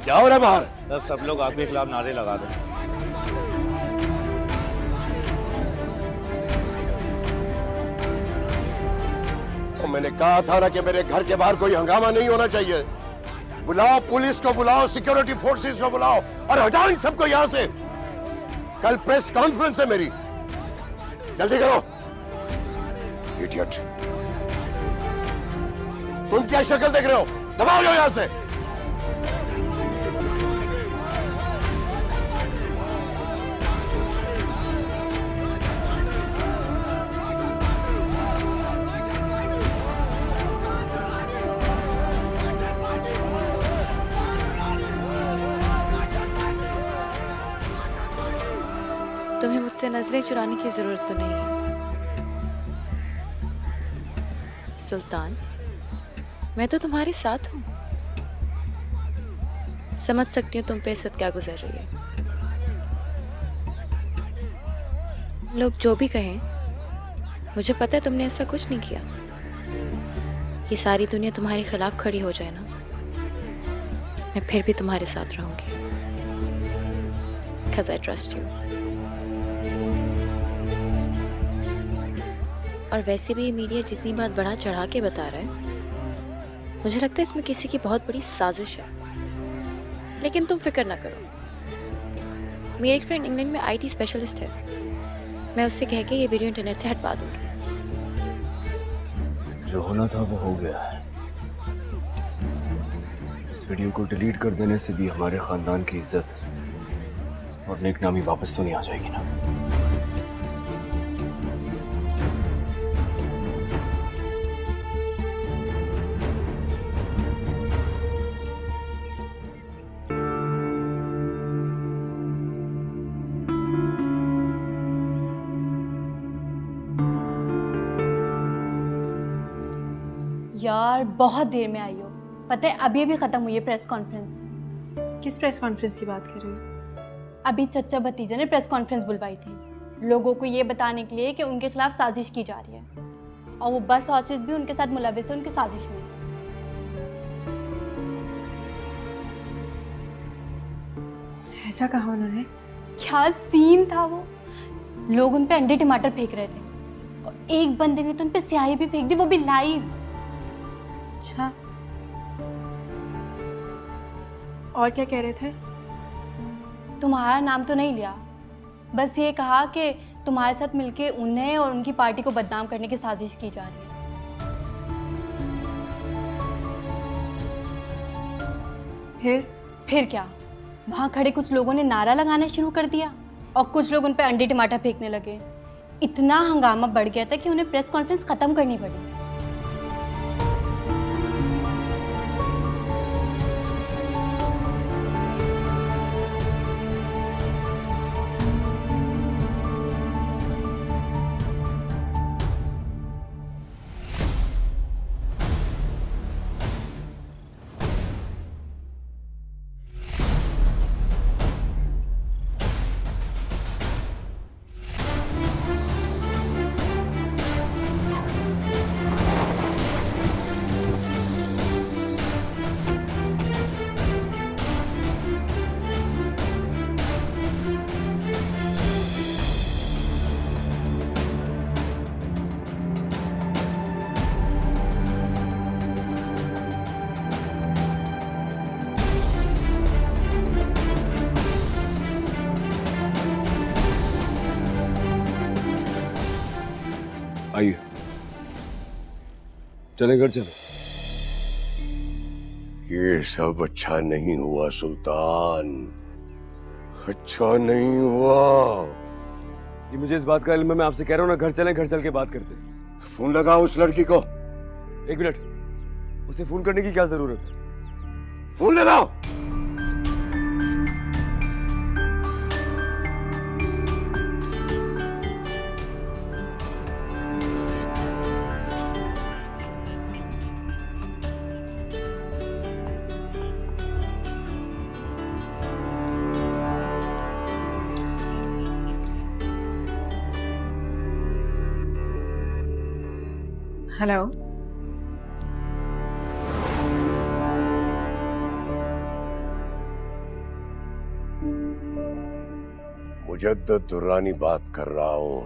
क्या हो रहा है बाहर? सर सब लोग आपके खिलाफ नारे लगा रहे हैं। तो मैंने कहा था ना कि मेरे घर के बाहर कोई हंगामा नहीं होना चाहिए। बुलाओ पुलिस को, बुलाओ सिक्योरिटी फोर्सेस को बुलाओ और हटाओ इन सबको यहां से। कल प्रेस कॉन्फ्रेंस है मेरी, जल्दी करो। इडियट, तुम क्या शक्ल देख रहे हो? दबाओ जाओ यहां से। तुम्हें मुझसे नजरें चुराने की जरूरत तो नहीं है सुल्तान। मैं तो तुम्हारे साथ हूं। समझ सकती हूँ तुम पे इस वक्त क्या गुजर रही है। लोग जो भी कहें, मुझे पता है तुमने ऐसा कुछ नहीं किया। ये सारी दुनिया तुम्हारे खिलाफ खड़ी हो जाए ना, मैं फिर भी तुम्हारे साथ रहूंगी। Because I trust you। और वैसे भी ये मीडिया जितनी बात बढ़ा चढ़ा के बता रहा है, मुझे लगता है इसमें किसी की बहुत बड़ी साजिश है। लेकिन तुम फिक्र ना करो, मेरी एक फ्रेंड इंग्लैंड में आईटी स्पेशलिस्ट है। मैं उससे कह के ये वीडियो इंटरनेट से हटवा दूंगी। जो होना था वो हो गया है। इस वीडियो को डिलीट कर देने से भी हमारे खानदान की इज्जत और नेकनामी वापस तो नहीं आ जाएगी ना। यार बहुत देर में आई हो। पता है अभी अभी खत्म हुई है प्रेस कॉन्फ्रेंस। किस प्रेस कॉन्फ्रेंस की बात कर रही हो? अभी चचा भतीजे ने प्रेस कॉन्फ्रेंस बुलवाई थी, लोगों को ये बताने के लिए कि उनके खिलाफ साजिश की जा रही है और वो बस हॉसेस भी उनके साथ मुलविस है उनकी साजिश में। ऐसा कहा उन्होंने? क्या सीन था वो। लोग उन पे अंडे टमाटर फेंक रहे थे और एक बंदे ने तो उन पे स्याही भी फेंक दी, वो भी लाइव। अच्छा, और क्या कह रहे थे? तुम्हारा नाम तो नहीं लिया, बस ये कहा कि तुम्हारे साथ मिलके उन्हें और उनकी पार्टी को बदनाम करने की साजिश की जा रही है। फिर क्या, वहां खड़े कुछ लोगों ने नारा लगाना शुरू कर दिया और कुछ लोग उन पे अंडे टमाटर फेंकने लगे। इतना हंगामा बढ़ गया था कि उन्हें प्रेस कॉन्फ्रेंस खत्म करनी पड़ी। आइए चले घर चले। ये सब अच्छा नहीं हुआ सुल्तान, अच्छा नहीं हुआ। कि मुझे इस बात का इल्म है, मैं आपसे कह रहा हूँ ना, घर चलें, घर चल के बात करते हैं। फोन लगाओ उस लड़की को। एक मिनट, उसे फोन करने की क्या जरूरत है? फोन लगाओ। हेलो, मुजद्दद दुर्रानी बात कर रहा हूं।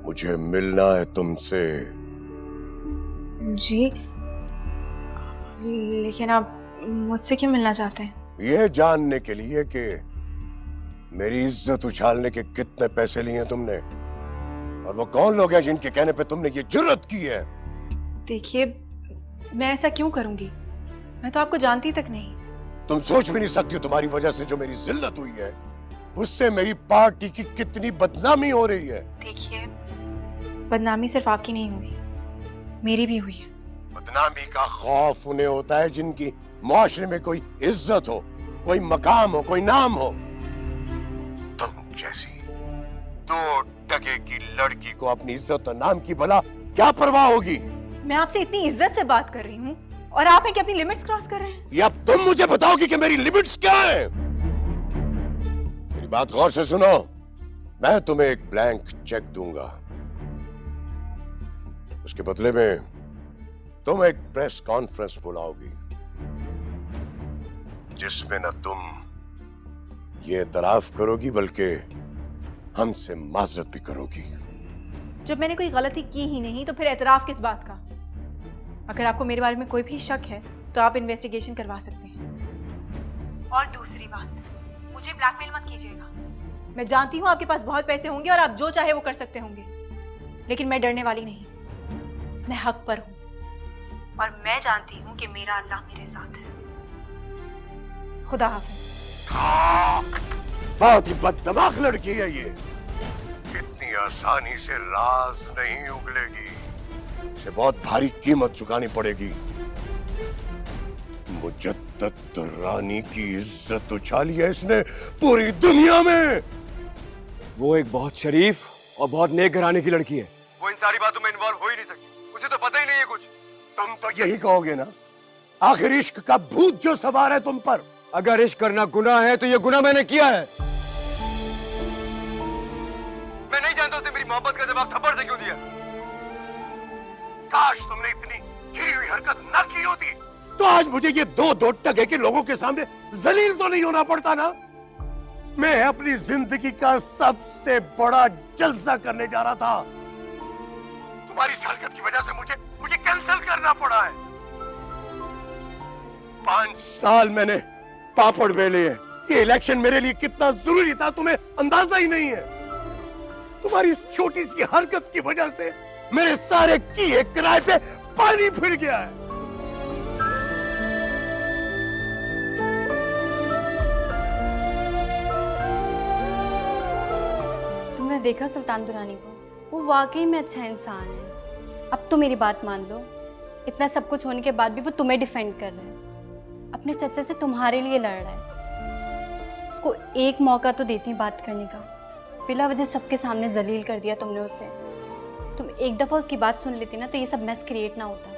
मुझे मिलना है तुमसे। जी, लेकिन आप मुझसे क्यों मिलना चाहते हैं? यह जानने के लिए कि मेरी इज्जत उछालने के कितने पैसे लिए हैं तुमने, और वो कौन लोग हैं जिनके कहने पे तुमने ये जुर्रत की है। देखिए, मैं ऐसा क्यों करूंगी? मैं तो आपको जानती तक नहीं। तुम सोच भी नहीं सकती हो तुम्हारी वजह से जो मेरी जिल्लत हुई है, उससे मेरी पार्टी की कितनी बदनामी हो रही है। देखिए, बदनामी सिर्फ आपकी नहीं हुई, मेरी भी हुई है। बदनामी का खौफ उन्हें होता है जिनकी मुआशरे में कोई इज्जत हो, कोई मकाम हो, कोई नाम हो। तुम जैसी 2 टके की लड़की को अपनी इज्जत और नाम की भला क्या परवाह होगी? मैं आपसे इतनी इज्जत से बात कर रही हूँ और आप हैं कि अपनी लिमिट्स क्रॉस कर रहे हैं। या तुम मुझे बताओगी कि मेरी लिमिट्स क्या है? मेरी बात गौर से सुनो। मैं तुम्हें एक ब्लैंक चेक दूंगा, उसके बदले में तुम एक प्रेस कॉन्फ्रेंस बुलाओगी जिसमें न तुम ये एतराफ करोगी बल्कि हमसे माजरत भी करोगी। जब मैंने कोई गलती की ही नहीं तो फिर एतराफ किस बात का? अगर आपको मेरे बारे में कोई भी शक है तो आप इन्वेस्टिगेशन करवा सकते हैं। और दूसरी बात, मुझे ब्लैकमेल मत कीजिएगा। मैं जानती हूँ आपके पास बहुत पैसे होंगे और आप जो चाहे वो कर सकते होंगे, लेकिन मैं डरने वाली नहीं। मैं हक पर हूँ और मैं जानती हूँ कि मेरा अल्लाह मेरे साथ है। खुदा हाफिज। बहुत ही बददिमाग लड़की है ये। इतनी आसानी से राज नहीं उगलेगी, इसे बहुत भारी कीमत चुकानी पड़ेगी। मुजद्दद दुर्रानी की इज्जत उछाली है इसने पूरी दुनिया में। वो एक बहुत शरीफ और बहुत नेक घराने की लड़की है। वो इन सारी बातों में इन्वॉल्व हो ही नहीं सकती, उसे तो पता ही नहीं है कुछ। तुम तो यही कहोगे ना, आखिर इश्क का भूत जो सवार है तुम पर। अगर इश्क करना गुनाह है तो ये गुनाह मैंने किया है। मैं नहीं जानता उसने मेरी मोहब्बत का जवाब थप्पड़ से क्यों दिया। काश तुमने इतनी गिरी हुई हरकत न की होती तो आज मुझे ये 2 टके के लोगों के सामने जलील तो नहीं होना पड़ता ना। मैं अपनी जिंदगी का सबसे बड़ा जलसा करने जा रहा था, तुम्हारी इस हरकत की वजह से मुझे कैंसिल करना पड़ा है। 5 साल मैंने पापड़ बेले हैं। ये इलेक्शन मेरे लिए कितना जरूरी था तुम्हें अंदाजा ही नहीं है। तुम्हारी इस छोटी सी हरकत की वजह से मेरे सारे किए किराए पे पानी फिर गया है। तुमने देखा सुल्तान दुरानी को? वो वाकई में अच्छा इंसान है। अब तो मेरी बात मान लो, इतना सब कुछ होने के बाद भी वो तुम्हें डिफेंड कर रहा है, अपने चच्चे से तुम्हारे लिए लड़ रहा है। उसको एक मौका तो देती बात करने का, बिला वजह सबके सामने जलील कर दिया तुमने उसे। तुम एक दफ़ा उसकी बात सुन लेती ना तो ये सब मैस क्रिएट ना होता।